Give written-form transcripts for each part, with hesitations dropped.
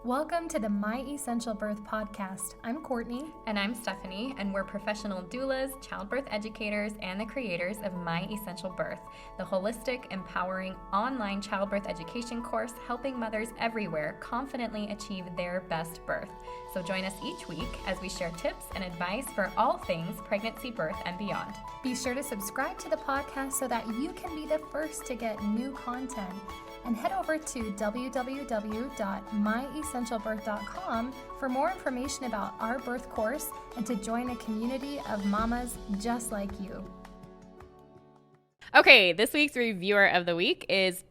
Welcome to the My Essential Birth podcast. I'm Courtney. And I'm Stephanie, and we're professional doulas, childbirth educators, and the creators of My Essential Birth, the holistic, empowering online childbirth education course helping mothers everywhere confidently achieve their best birth. So join us each week as we share tips and advice for all things pregnancy, birth, and beyond. Be sure to subscribe to the podcast so that you can be the first to get new content. And head over to www.myessentialbirth.com for more information about our birth course and to join a community of mamas just like you. Okay, this week's reviewer of the week is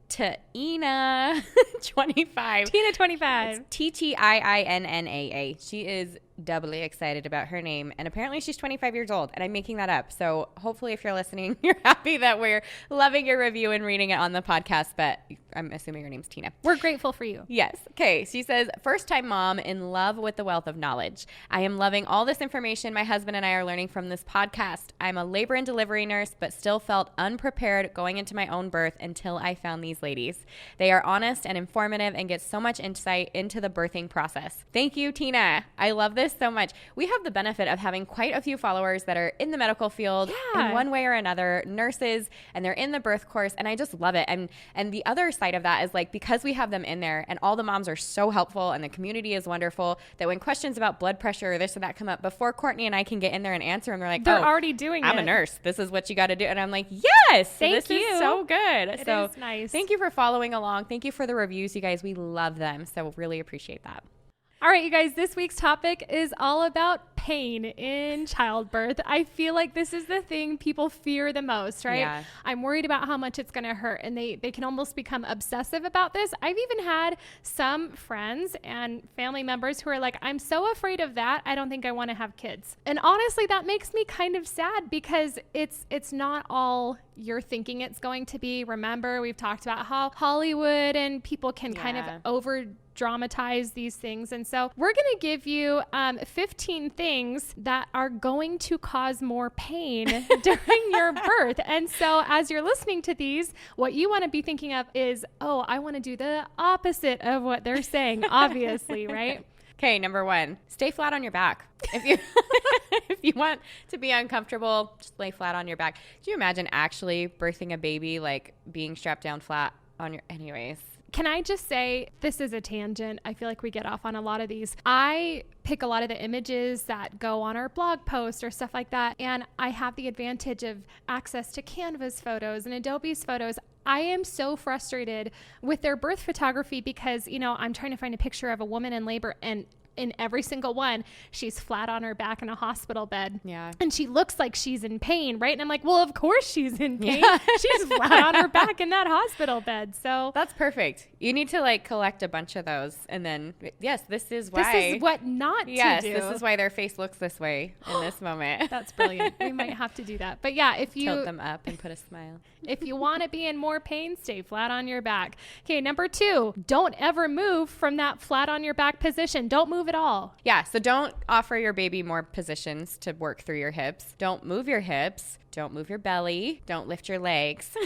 Tina 25. Tina 25. It's TTIINNAA. She is doubly excited about her name, and apparently she's 25 years old, and I'm making that up. So hopefully if you're listening, you're happy that we're loving your review and reading it on the podcast, but I'm assuming your name's Tina. We're grateful for you. Yes. Okay. She says, first time mom in love with the wealth of knowledge. I am loving all this information my husband and I are learning from this podcast. I'm a labor and delivery nurse, but still felt unprepared going into my own birth until I found these ladies. They are honest and informative and get so much insight into the birthing process. Thank you, Tina. I love this so much. We have the benefit of having quite a few followers that are in the medical field in one way or another, nurses, and they're in the birth course, and I just love it. And the other side of that is like, because we have them in there and all the moms are so helpful and the community is wonderful, that when questions about blood pressure or this or that come up, before Courtney and I can get in there and answer them, they're like, they're already doing I'm it. a nurse. This is what you got to do. And I'm like, yes, Thank this you. is so good. It so is nice. Thank you for following along. Thank you for the reviews, you guys. We love them. So really appreciate that. All right, you guys, this week's topic is all about pain in childbirth. I feel like this is the thing people fear the most, right? Yeah. I'm worried about how much it's going to hurt, and they can almost become obsessive about this. I've even had some friends and family members who are like, I'm so afraid of that, I don't think I want to have kids. And honestly, that makes me kind of sad because it's not all you're thinking it's going to be. Remember, we've talked about how Hollywood and people can kind of over dramatize these things. And so we're going to give you 15 things that are going to cause more pain during your birth. And so as you're listening to these, what you want to be thinking of is, oh, I want to do the opposite of what they're saying, obviously, right? Okay, number one, stay flat on your back. If you if you want to be uncomfortable, just lay flat on your back. Can you imagine actually birthing a baby, like being strapped down flat on your, anyways? Can I just say, this is a tangent. I feel like we get off on a lot of these. I pick a lot of the images that go on our blog posts or stuff like that. And I have the advantage of access to Canva's photos and Adobe's photos. I am so frustrated with their birth photography because, you know, I'm trying to find a picture of a woman in labor, and in every single one, she's flat on her back in a hospital bed. Yeah. And she looks like she's in pain, right? And I'm like, well, of course she's in pain. Yeah. She's flat on her back in that hospital bed. So that's perfect. You need to like collect a bunch of those. And then, yes, this is why. This is what not to do. Yes, this is why their face looks this way in this moment. That's brilliant. We might have to do that. But yeah, if you tilt them up and put a smile. If you want to be in more pain, stay flat on your back. Okay, number 2, don't ever move from that flat on your back position. Don't move at all. Yeah, so don't offer your baby more positions to work through your hips. Don't move your hips. Don't move your belly. Don't lift your legs.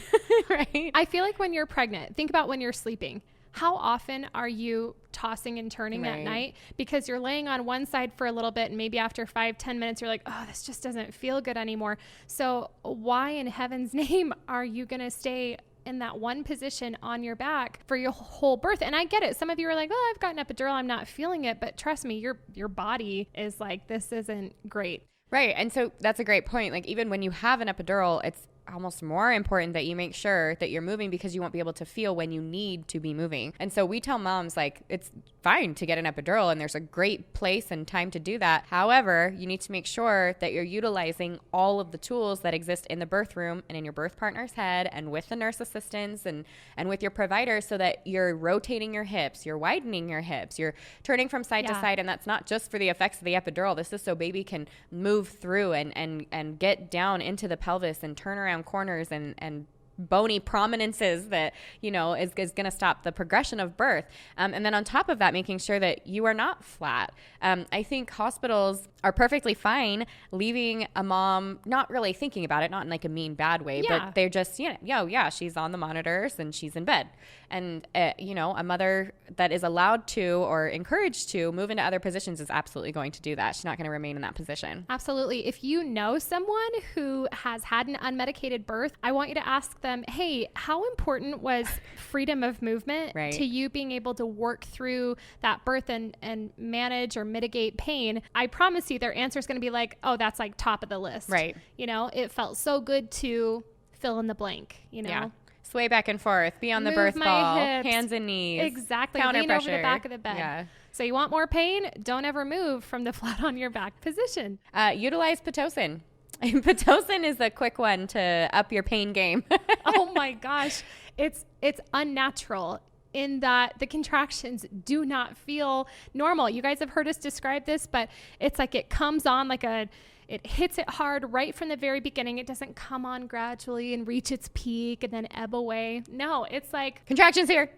Right? I feel like when you're pregnant, think about when you're sleeping. How often are you tossing and turning that night? Because you're laying on one side for a little bit, and maybe after 5-10 minutes, you're like, oh, this just doesn't feel good anymore. So why in heaven's name are you going to stay in that one position on your back for your whole birth? And I get it. Some of you are like, oh, I've got an epidural, I'm not feeling it. But trust me, your body is like, this isn't great. Right. And so that's a great point. Like, even when you have an epidural, it's almost more important that you make sure that you're moving, because you won't be able to feel when you need to be moving. And so we tell moms, like, it's fine to get an epidural and there's a great place and time to do that. However, you need to make sure that you're utilizing all of the tools that exist in the birth room and in your birth partner's head and with the nurse assistants and with your provider, so that you're rotating your hips, you're widening your hips, you're turning from side to side. And that's not just for the effects of the epidural. This is so baby can move through and get down into the pelvis and turn around corners and bony prominences that, is going to stop the progression of birth. And then on top of that, making sure that you are not flat. I think hospitals are perfectly fine leaving a mom not really thinking about it, not in like a mean, bad way, but they're just, she's on the monitors and she's in bed. And, a mother that is allowed to or encouraged to move into other positions is absolutely going to do that. She's not going to remain in that position. Absolutely. If you know someone who has had an unmedicated birth, I want you to ask them, hey, how important was freedom of movement to you being able to work through that birth and manage or mitigate pain? I promise you their answer is going to be like, oh, that's like top of the list. Right. It felt so good to fill in the blank, Yeah. Sway back and forth, be on the birth ball, hips, hands and knees. Exactly. Counter Lean pressure. over the back of the bed. Yeah. So you want more pain? Don't ever move from the flat on your back position. Utilize Pitocin. Pitocin is a quick one to up your pain game. Oh my gosh. It's unnatural in that the contractions do not feel normal. You guys have heard us describe this, but it's like it comes on like it hits it hard right from the very beginning. It doesn't come on gradually and reach its peak and then ebb away. No, it's like contractions here.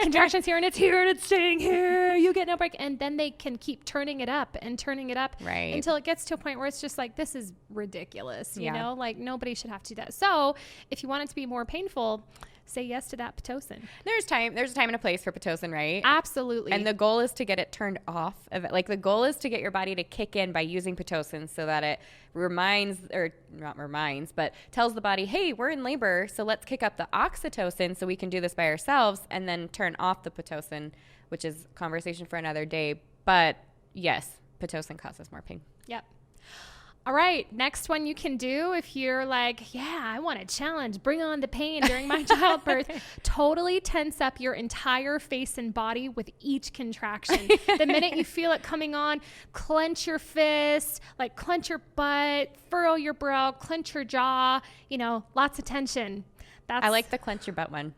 Contractions here and it's staying here. You get no break. And then they can keep turning it up right. until it gets to a point where it's just like, this is ridiculous. You know, like nobody should have to do that. So if you want it to be more painful, say yes to that Pitocin. There's a time and a place for Pitocin, right? Absolutely. And the goal is to get it turned off of it. Like the goal is to get your body to kick in by using Pitocin so that it tells the body, hey, we're in labor, so let's kick up the oxytocin so we can do this by ourselves, and then turn off the Pitocin, which is a conversation for another day. But yes, Pitocin causes more pain. Yep. All right, next one you can do if you're like, yeah, I want a challenge, bring on the pain during my childbirth. Totally tense up your entire face and body with each contraction. The minute you feel it coming on, clench your fist, like clench your butt, furrow your brow, clench your jaw, lots of tension. I like the clench your butt one.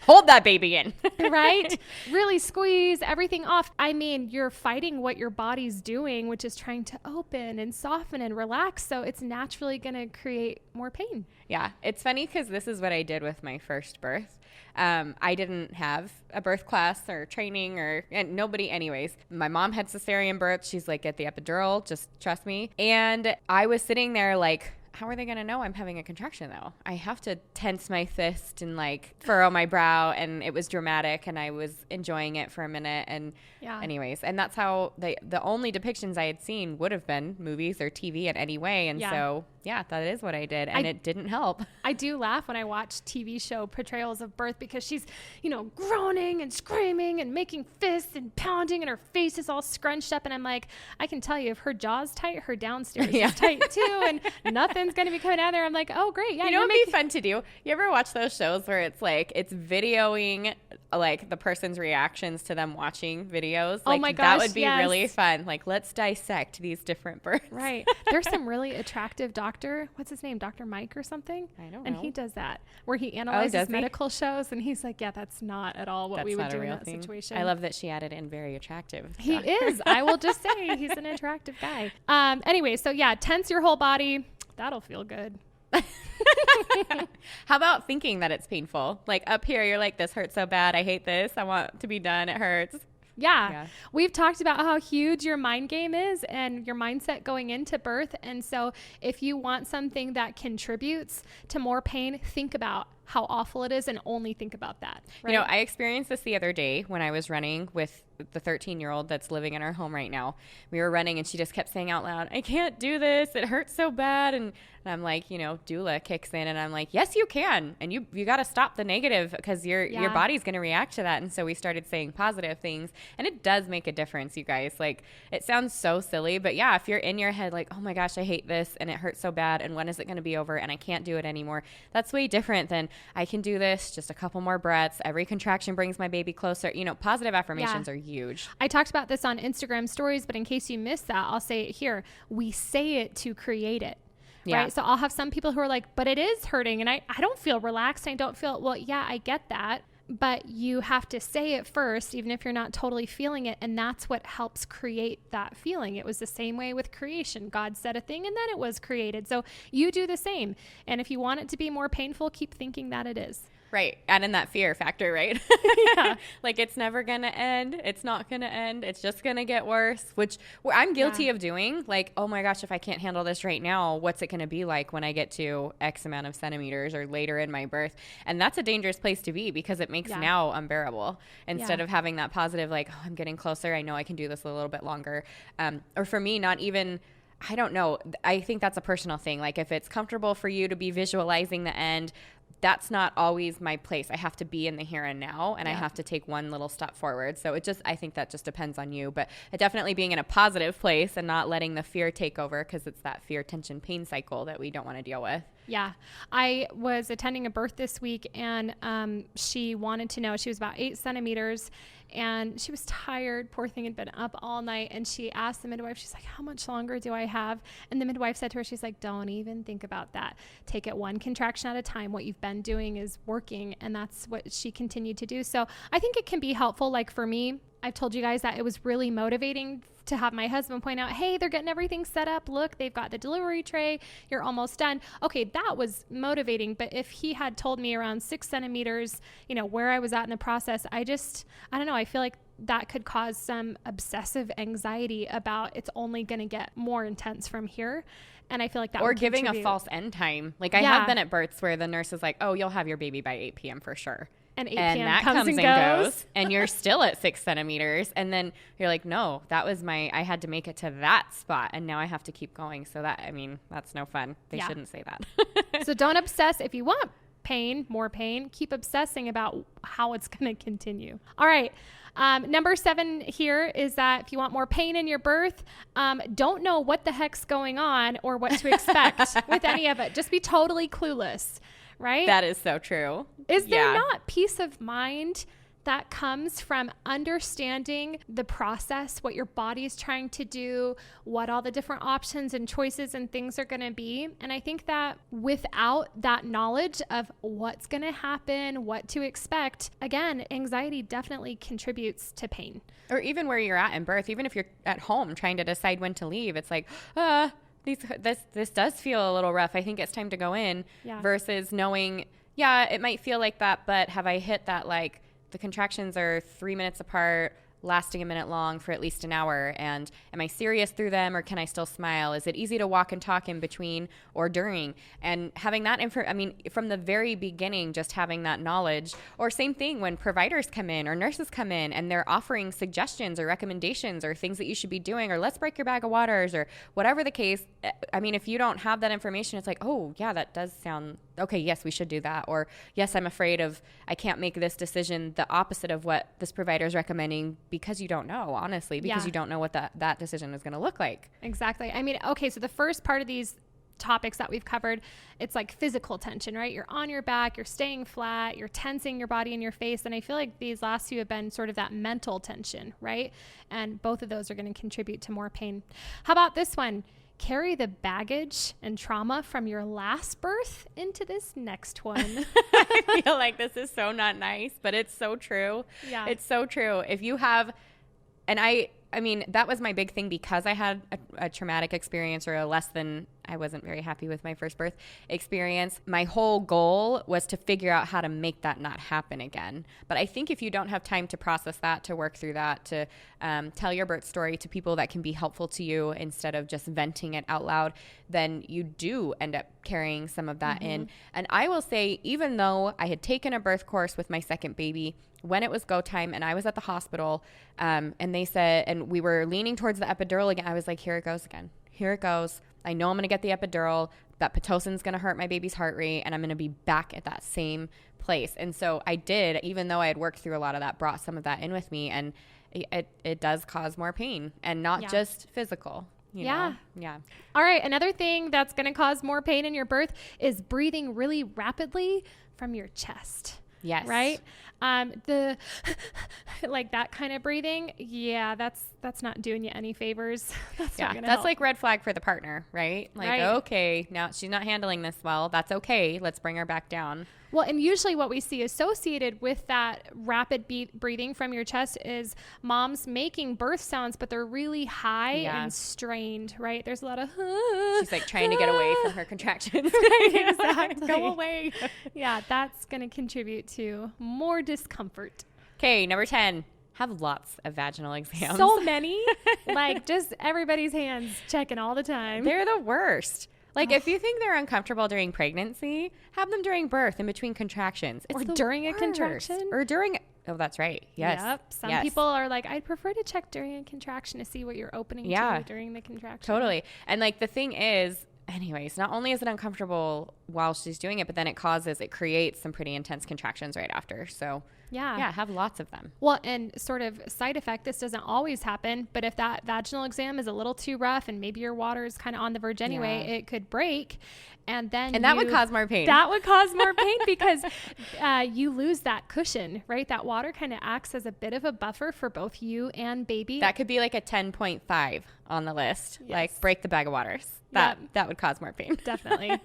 Hold that baby in. Right? Really squeeze everything off. I mean, you're fighting what your body's doing, which is trying to open and soften and relax. So it's naturally going to create more pain. Yeah. It's funny because this is what I did with my first birth. I didn't have a birth class or training and nobody anyways. My mom had cesarean birth. She's like, get the epidural. Just trust me. And I was sitting there like, how are they going to know I'm having a contraction though? I have to tense my fist and like furrow my brow, and it was dramatic and I was enjoying it for a minute. And anyways, and that's how the only depictions I had seen would have been movies or TV in any way. And so that is what I did. And it didn't help. I do laugh when I watch TV show portrayals of birth because she's, groaning and screaming and making fists and pounding and her face is all scrunched up. And I'm like, I can tell you if her jaw's tight, her downstairs is tight too. And nothing's going to be coming out there. I'm like, oh, great. Yeah, it'd be fun to do. You ever watch those shows where it's like, it's videoing like the person's reactions to them watching videos? Like, oh my gosh, that would be really fun. Like, let's dissect these different births. Right. There's some really attractive doctor. What's his name? Dr. Mike or something? I don't know. And he does that where he analyzes medical shows and he's like, yeah, that's not at all what we would do in that situation. I love that she added in very attractive. He is. I will just say he's an attractive guy. Anyway, so tense your whole body. That'll feel good. How about thinking that it's painful? Like up here, you're like, this hurts so bad. I hate this. I want to be done. It hurts. Yeah. We've talked about how huge your mind game is and your mindset going into birth. And so if you want something that contributes to more pain, think about how awful it is and only think about that. Right? I experienced this the other day when I was running with the 13-year-old that's living in our home right now. We were running and she just kept saying out loud, I can't do this. It hurts so bad. And I'm like, doula kicks in and I'm like, yes, you can. And you got to stop the negative because your body's going to react to that. And so we started saying positive things, and it does make a difference, you guys. Like, it sounds so silly, but if you're in your head like, oh my gosh, I hate this and it hurts so bad. And when is it going to be over? And I can't do it anymore. That's way different than I can do this, just a couple more breaths. Every contraction brings my baby closer. Positive affirmations are huge. I talked about this on Instagram stories, but in case you missed that, I'll say it here. We say it to create it. Yeah. Right. So I'll have some people who are like, but it is hurting and I don't feel relaxed. I don't feel, well, yeah, I get that. but you have to say it first, even if you're not totally feeling it. And that's what helps create that feeling. It was the same way with creation. God said a thing and then it was created. So you do the same. And if you want it to be more painful, keep thinking that it is. Right. Add in that fear factor, right? Yeah. Like, it's never going to end. It's not going to end. It's just going to get worse, which I'm guilty of doing. Like, oh my gosh, if I can't handle this right now, what's it going to be like when I get to X amount of centimeters or later in my birth? And that's a dangerous place to be because it makes now unbearable instead of having that positive, like, oh, I'm getting closer. I know I can do this a little bit longer. Or for me, not even, I don't know. I think that's a personal thing. Like, if it's comfortable for you to be visualizing the end, that's not always my place. I have to be in the here and now, and I have to take one little step forward. So I think that just depends on you, but definitely being in a positive place and not letting the fear take over, because it's that fear, tension, pain cycle that we don't want to deal with. Yeah. I was attending a birth this week, and she wanted to know, she was about 8 centimeters and she was tired. Poor thing, had been up all night. And she asked the midwife, she's like, how much longer do I have? And the midwife said to her, she's like, don't even think about that. Take it one contraction at a time. What you've been doing is working. And that's what she continued to do. So I think it can be helpful. Like for me, I've told you guys that it was really motivating to have my husband point out, hey, they're getting everything set up. Look, they've got the delivery tray. You're almost done. Okay, that was motivating. But if he had told me around 6 centimeters, where I was at in the process, I don't know. I feel like that could cause some obsessive anxiety about it's only going to get more intense from here. And I feel like that or would giving contribute. A false end time. Like I have been at births where the nurse is like, oh, you'll have your baby by 8 p.m. for sure. And 8 p.m. that comes and goes. And you're still at 6 centimeters. And then you're like, no, that was I had to make it to that spot. And now I have to keep going. So that's no fun. They shouldn't say that. So don't obsess. If you want more pain, keep obsessing about how it's going to continue. All right. Number 7 here is that if you want more pain in your birth, don't know what the heck's going on or what to expect with any of it. Just be totally clueless. Right? That is so true. Is there not peace of mind that comes from understanding the process, what your body is trying to do, what all the different options and choices and things are going to be? And I think that without that knowledge of what's going to happen, what to expect, again, anxiety definitely contributes to pain. Or even where you're at in birth, even if you're at home trying to decide when to leave, it's like, this does feel a little rough. I think it's time to go in versus knowing, it might feel like that, but have I hit that, like the contractions are 3 minutes apart, lasting a minute long for at least an hour. And am I serious through them or can I still smile? Is it easy to walk and talk in between or during? And having that from the very beginning, just having that knowledge. Or same thing when providers come in or nurses come in and they're offering suggestions or recommendations or things that you should be doing, or let's break your bag of waters or whatever the case. If you don't have that information, it's like, oh yeah, that does sound okay. Yes, we should do that. Or yes, I'm afraid I can't make this decision, the opposite of what this provider is recommending, because you don't know, honestly, because you don't know what that decision is going to look like. Exactly. Okay, so the first part of these topics that we've covered, it's like physical tension, right? You're on your back, you're staying flat, you're tensing your body and your face. And I feel like these last few have been sort of that mental tension, right? And both of those are going to contribute to more pain. How about this one? Carry the baggage and trauma from your last birth into this next one. I feel like this is so not nice, but it's so true. Yeah. It's so true. If you have, and that was my big thing because I had a traumatic experience or I wasn't very happy with my first birth experience. My whole goal was to figure out how to make that not happen again. But I think if you don't have time to process that, to work through that, to tell your birth story to people that can be helpful to you instead of just venting it out loud, then you do end up carrying some of that in. And I will say, even though I had taken a birth course with my second baby, when it was go time and I was at the hospital, and they said, and we were leaning towards the epidural again, I was like, here it goes again. Here it goes. I know I'm going to get the epidural. That Pitocin is going to hurt my baby's heart rate, and I'm going to be back at that same place. And so I did, even though I had worked through a lot of that, brought some of that in with me, and it does cause more pain, and not just physical. You know? Yeah. All right. Another thing that's going to cause more pain in your birth is breathing really rapidly from your chest. Yes. Right? like that kind of breathing, yeah, that's not doing you any favors. That's not gonna that's help. like red flag for the partner, right? Like, Right. okay, now she's not handling this well. That's okay. Let's bring her back down. Well, and usually what we see associated with that rapid breathing from your chest is moms making birth sounds, but they're really high and strained, right? There's a lot of She's like trying to get away from her contractions. Right, exactly. Go away. Yeah, that's going to contribute to more discomfort. Okay, number 10. Have lots of vaginal exams. So many, like just everybody's hands checking all the time. They're the worst. Like, if you think they're uncomfortable during pregnancy, have them during birth, in between contractions. Or during a contraction. Or during, oh, that's right. Yes. Yep. Some people are like, I'd prefer to check during a contraction to see what you're opening to during the contraction. Totally. And like, the thing is, anyways, not only is it uncomfortable while she's doing it, but then it creates some pretty intense contractions right after. So yeah, have lots of them. Well, and sort of side effect, this doesn't always happen, but if that vaginal exam is a little too rough and maybe your water is kind of on the verge anyway, it could break. And that would cause more pain. That would cause more pain because you lose that cushion, right? That water kind of acts as a bit of a buffer for both you and baby. That could be like a 10.5 on the list. Yes. Like, break the bag of waters. That would cause more pain. Definitely.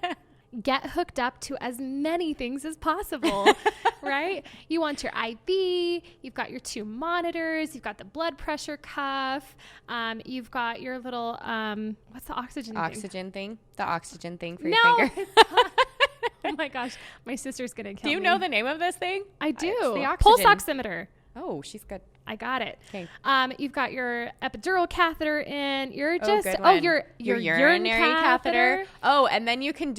Get hooked up to as many things as possible, right? You want your IV, you've got your 2 monitors, you've got the blood pressure cuff, you've got your little, what's the oxygen thing? The oxygen thing for your finger. It's not. Oh my gosh, my sister's going to kill me. Do you know the name of this thing? I do. It's the Pulse oxygen. oximeter. Oh, she's good. I got it. Okay. You've got your epidural catheter in. You're Your urinary catheter. Oh, and then you can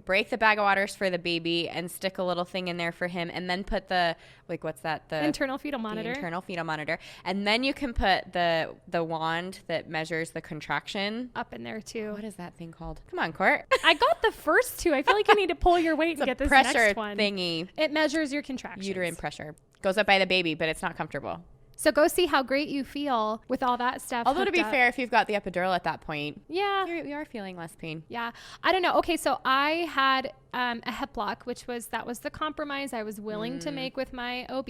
break the bag of waters for the baby and stick a little thing in there for him, and then put the what's that? The internal fetal monitor. The internal fetal monitor, and then you can put the wand that measures the contraction up in there too. What is that thing called? Come on, Court. I got the first 2. I feel like you need to pull your weight and get this pressure next one. Thingy. It measures your contractions. Uterine pressure goes up by the baby, but it's not comfortable. So go see how great you feel with all that stuff. Although to be fair, if you've got the epidural at that point, yeah, you are feeling less pain. Yeah, I don't know. Okay, so I had a hip lock, that was the compromise I was willing to make with my OB,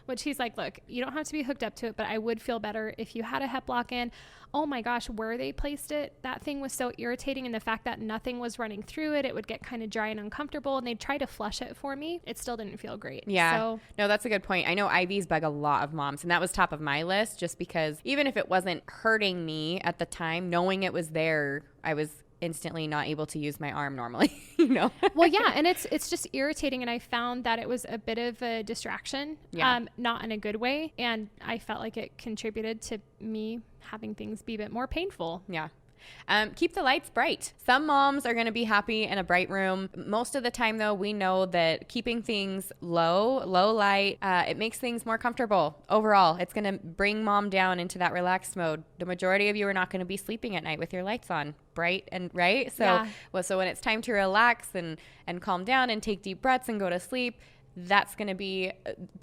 which he's like, look, you don't have to be hooked up to it, but I would feel better if you had a hip lock in. Oh my gosh, where they placed it, that thing was so irritating, and the fact that nothing was running through it, it would get kind of dry and uncomfortable, and they'd try to flush it for me. It still didn't feel great. Yeah. So, no, that's a good point. I know IVs bug a lot of moms, and that was top of my list just because even if it wasn't hurting me at the time, knowing it was there, I was instantly not able to use my arm normally, Well, yeah, and it's just irritating, and I found that it was a bit of a distraction, not in a good way, and I felt like it contributed to me having things be a bit more painful. Yeah. Keep the lights bright. Some moms are going to be happy in a bright room. Most of the time, though, we know that keeping things low light, it makes things more comfortable. Overall, it's going to bring mom down into that relaxed mode. The majority of you are not going to be sleeping at night with your lights on, bright and right. So, so when it's time to relax and calm down and take deep breaths and go to sleep, that's going to be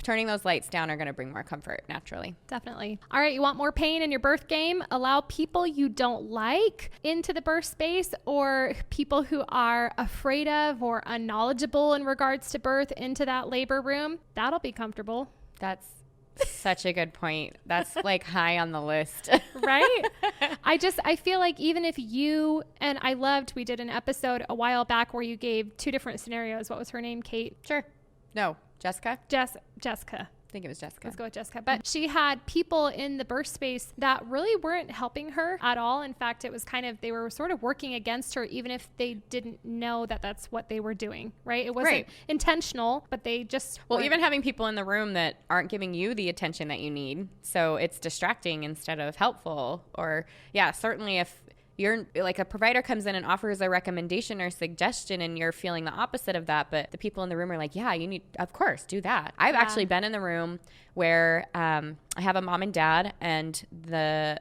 turning those lights down are going to bring more comfort naturally. Definitely. All right. You want more pain in your birth game? Allow people you don't like into the birth space, or people who are afraid of or unknowledgeable in regards to birth into that labor room. That'll be comfortable. That's such a good point. That's like high on the list. Right? I feel like even if you, and we did an episode a while back where you gave 2 different scenarios. What was her name? Kate? Sure. No, Jessica? Jessica. I think it was Jessica. Let's go with Jessica. But she had people in the birth space that really weren't helping her at all. In fact, it was they were sort of working against her, even if they didn't know that that's what they were doing, right? It wasn't intentional, but they just even having people in the room that aren't giving you the attention that you need. So it's distracting instead of helpful. Or, certainly if you're like a provider comes in and offers a recommendation or suggestion and you're feeling the opposite of that, but the people in the room are like, yeah, you need, of course, do that. I've actually been in the room where I have a mom and dad, and the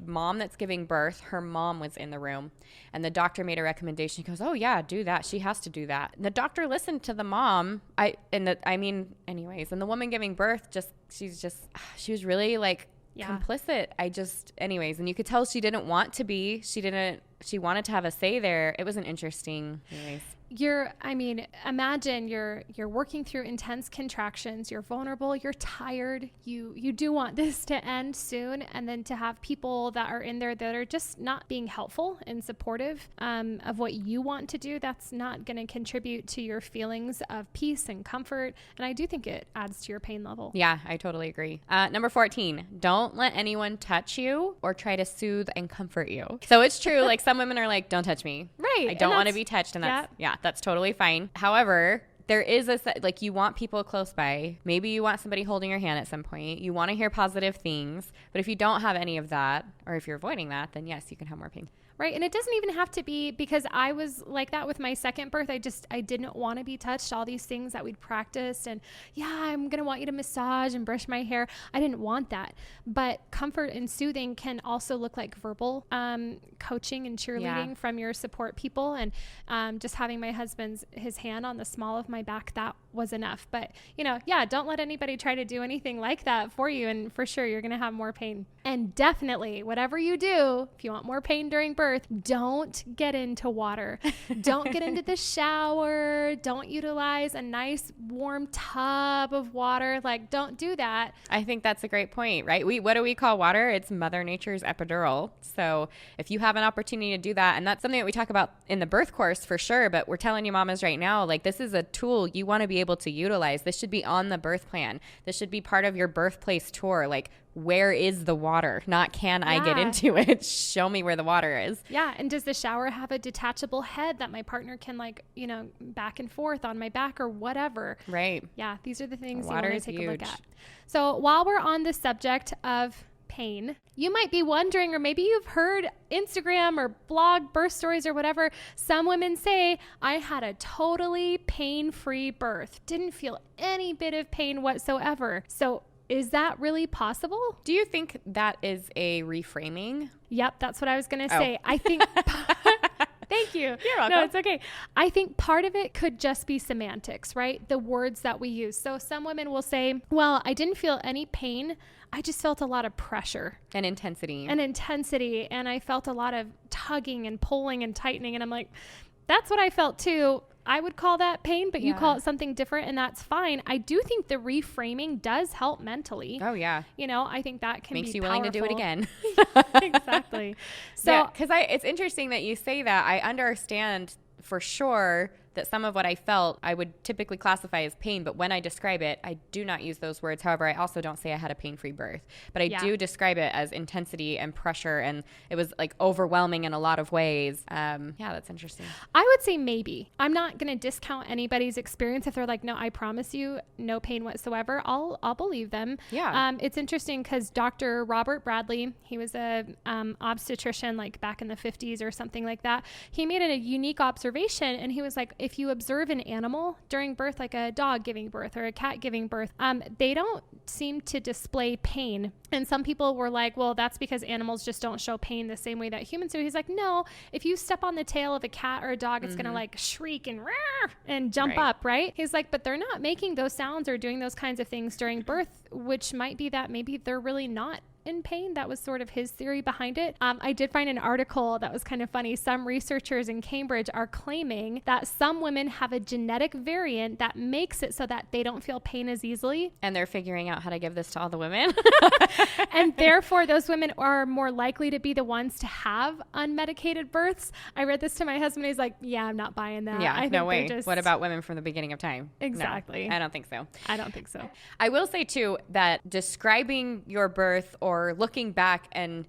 mom that's giving birth, her mom was in the room, and the doctor made a recommendation. He goes, oh yeah, do that. She has to do that. And the doctor listened to the mom. And the woman giving birth she was really like, complicit. And you could tell she didn't want to be. She wanted to have a say there. It was an interesting, anyways. imagine you're working through intense contractions, you're vulnerable, you're tired, you do want this to end soon, and then to have people that are in there that are just not being helpful and supportive of what you want to do, that's not going to contribute to your feelings of peace and comfort. And I do think it adds to your pain level. Yeah, I totally agree. Number 14, don't let anyone touch you or try to soothe and comfort you. So it's true. Like some women are like, don't touch me. Right. I don't want to be touched. And that's totally fine. However, there is like you want people close by. Maybe you want somebody holding your hand at some point. You want to hear positive things. But if you don't have any of that, or if you're avoiding that, then yes, you can have more pain. Right. And it doesn't even have to be, because I was like that with my second birth. I didn't want to be touched. All these things that we'd practiced, and I'm going to want you to massage and brush my hair. I didn't want that. But comfort and soothing can also look like verbal coaching and cheerleading from your support people. And just having my his hand on the small of my back, that was enough. But, don't let anybody try to do anything like that for you. And for sure, you're going to have more pain. And definitely, whatever you do, if you want more pain during birth, don't get into water. Don't get into the shower. Don't utilize a nice warm tub of water. Like, don't do that. I think that's a great point, right? What do we call water? It's Mother Nature's epidural. So if you have an opportunity to do that, and that's something that we talk about in the birth course for sure, but we're telling you mamas right now, like, this is a tool you want to be able to utilize. This should be on the birth plan. This should be part of your birthplace tour. Like, where is the water? Not can I get into it? Show me where the water is. Yeah. And does the shower have a detachable head that my partner can back and forth on my back or whatever? Right. Yeah. These are the things you want to take a look huge. at. So while we're on the subject of pain, you might be wondering, or maybe you've heard Instagram or blog birth stories or whatever. Some women say, I had a totally pain-free birth. Didn't feel any bit of pain whatsoever. So is that really possible? Do you think that is a reframing? Yep, that's what I was going to say. I think... Thank you. You're welcome. No, it's okay. I think part of it could just be semantics, right? The words that we use. So some women will say, well, I didn't feel any pain. I just felt a lot of pressure. And intensity. And I felt a lot of tugging and pulling and tightening. And I'm like, that's what I felt too. I would call that pain, but you call it something different, and that's fine. I do think the reframing does help mentally. Oh, yeah. I think that can Makes be you powerful. willing to do it again. Exactly. So, because it's interesting that you say that. I understand for sure that some of what I felt I would typically classify as pain, but when I describe it, I do not use those words. However, I also don't say I had a pain-free birth, but I do describe it as intensity and pressure, and it was like overwhelming in a lot of ways. That's interesting. I would say maybe. I'm not going to discount anybody's experience if they're like, no, I promise you no pain whatsoever. I'll believe them. Yeah. It's interesting because Dr. Robert Bradley, he was a obstetrician like back in the 50s or something like that. He made a unique observation, and he was like, if you observe an animal during birth, like a dog giving birth or a cat giving birth, they don't seem to display pain. And some people were like, well, that's because animals just don't show pain the same way that humans do. He's like, no, if you step on the tail of a cat or a dog, it's going to like shriek and jump up, right? He's like, but they're not making those sounds or doing those kinds of things during birth, which might be that maybe they're really not in pain. That was sort of his theory behind it. I did find an article that was kind of funny. Some researchers in Cambridge are claiming that some women have a genetic variant that makes it so that they don't feel pain as easily. And they're figuring out how to give this to all the women. And therefore, those women are more likely to be the ones to have unmedicated births. I read this to my husband. He's like, yeah, I'm not buying that. Yeah, no way. What about women from the beginning of time? Exactly. No, I don't think so. I don't think so. I will say, too, that describing your birth or looking back and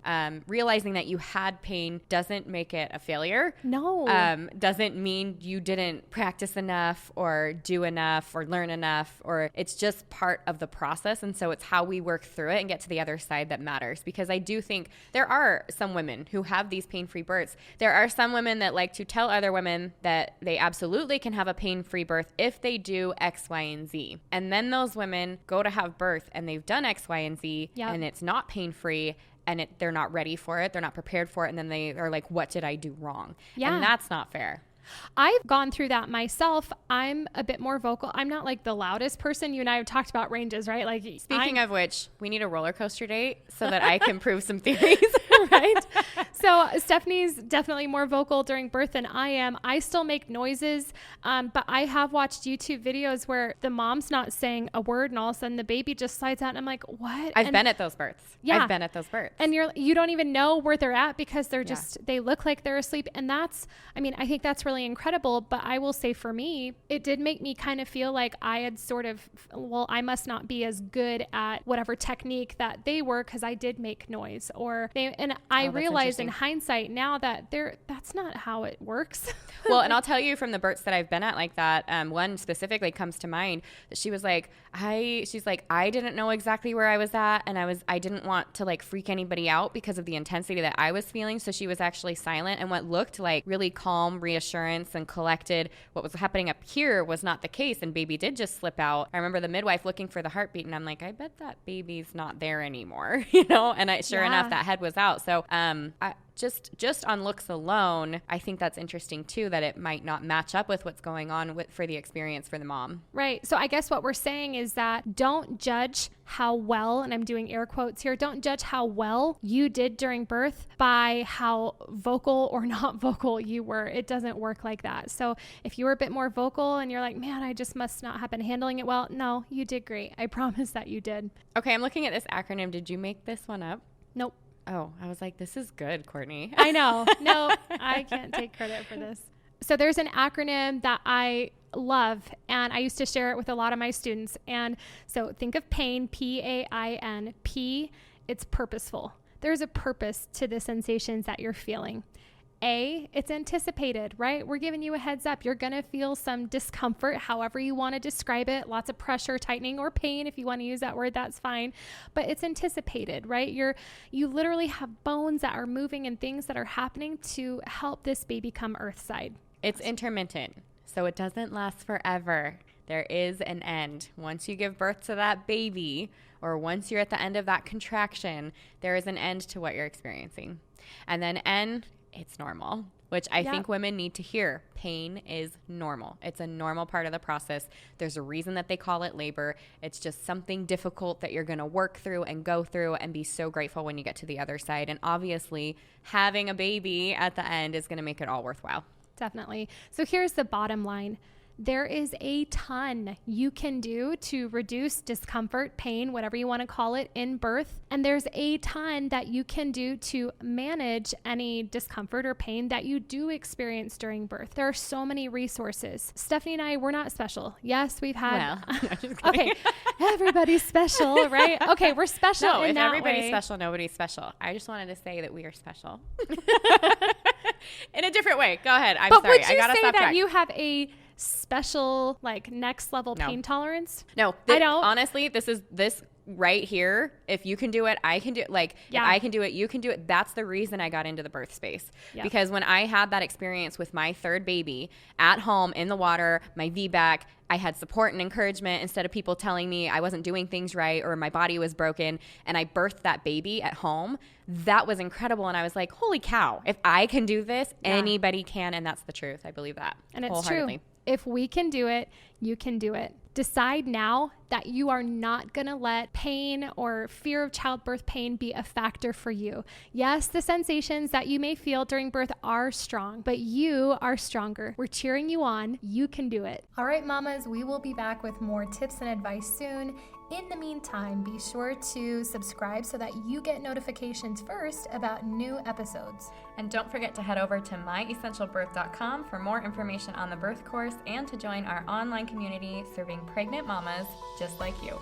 realizing that you had pain doesn't make it a failure. No. Doesn't mean you didn't practice enough or do enough or learn enough, or it's just part of the process. And so it's how we work through it and get to the other side that matters. Because I do think there are some women who have these pain-free births. There are some women that like to tell other women that they absolutely can have a pain-free birth if they do X, Y, and Z. And then those women go to have birth and they've done X, Y, and Z, and it's not pain-free, and they're not ready for it, they're not prepared for it, and then they are like, what did I do wrong? Yeah. And that's not fair. I've gone through that myself. I'm a bit more vocal. I'm not like the loudest person. You and I have talked about ranges, right? Like, speaking of which, we need a roller coaster date so that I can prove some theories. Right? So Stephanie's definitely more vocal during birth than I am. I still make noises, but I have watched YouTube videos where the mom's not saying a word and all of a sudden the baby just slides out and I'm like, what? I've been at those births. Yeah. I've been at those births. And you don't even know where they're at because they're just, they look like they're asleep. And that's, I mean, I think that's really incredible. But I will say for me, it did make me kind of feel like I had sort of, well, I must not be as good at whatever technique that they were because I did make noise. And I realized in hindsight now that that's not how it works. Well, and I'll tell you from the births that I've been at like that, one specifically comes to mind that she was like, she's like, I didn't know exactly where I was at. And I didn't want to like freak anybody out because of the intensity that I was feeling. So she was actually silent, and what looked like really calm reassurance and collected, what was happening up here was not the case. And baby did just slip out. I remember the midwife looking for the heartbeat and I'm like, I bet that baby's not there anymore, and sure enough, that head was out. So, just on looks alone, I think that's interesting too, that it might not match up with what's going on for the experience for the mom. Right. So I guess what we're saying is that don't judge how well, and I'm doing air quotes here, don't judge how well you did during birth by how vocal or not vocal you were. It doesn't work like that. So if you were a bit more vocal and you're like, man, I just must not have been handling it well. No, you did great. I promise that you did. Okay. I'm looking at this acronym. Did you make this one up? Nope. Oh, I was like, this is good, Courtney. I know. No, I can't take credit for this. So there's an acronym that I love, and I used to share it with a lot of my students. And so think of PAIN, P-A-I-N. P, it's purposeful. There's a purpose to the sensations that you're feeling. A, it's anticipated, right? We're giving you a heads up. You're going to feel some discomfort, however you want to describe it. Lots of pressure, tightening, or pain. If you want to use that word, that's fine. But it's anticipated, right? You literally have bones that are moving and things that are happening to help this baby come earthside. It's intermittent, so it doesn't last forever. There is an end. Once you give birth to that baby, or once you're at the end of that contraction, there is an end to what you're experiencing. And then N, it's normal, which I think women need to hear. Pain is normal. It's a normal part of the process. There's a reason that they call it labor. It's just something difficult that you're going to work through and go through and be so grateful when you get to the other side. And obviously, having a baby at the end is going to make it all worthwhile. Definitely. So here's the bottom line. There is a ton you can do to reduce discomfort, pain, whatever you want to call it, in birth. And there's a ton that you can do to manage any discomfort or pain that you do experience during birth. There are so many resources. Stephanie and I, we're not special. Yes, we've had... Well, okay, everybody's special, right? Okay, we're special no, in if that everybody's way. Special, nobody's special. I just wanted to say that we are special. In a different way. Go ahead. I'm but sorry. would you I gotta say stop that track. you have a special, like, next level pain tolerance? No, I don't. Honestly, this right here. If you can do it, I can do it. Like, if I can do it, you can do it. That's the reason I got into the birth space. Yeah. Because when I had that experience with my third baby at home in the water, my VBAC, I had support and encouragement instead of people telling me I wasn't doing things right or my body was broken, and I birthed that baby at home. That was incredible. And I was like, holy cow, if I can do this, anybody can. And that's the truth. I believe that. And it's true. If we can do it, you can do it. Decide now that you are not going to let pain or fear of childbirth pain be a factor for you. Yes, the sensations that you may feel during birth are strong, but you are stronger. We're cheering you on. You can do it. All right, mamas, we will be back with more tips and advice soon. In the meantime, be sure to subscribe so that you get notifications first about new episodes. And don't forget to head over to myessentialbirth.com for more information on the birth course and to join our online community serving pregnant mamas just like you.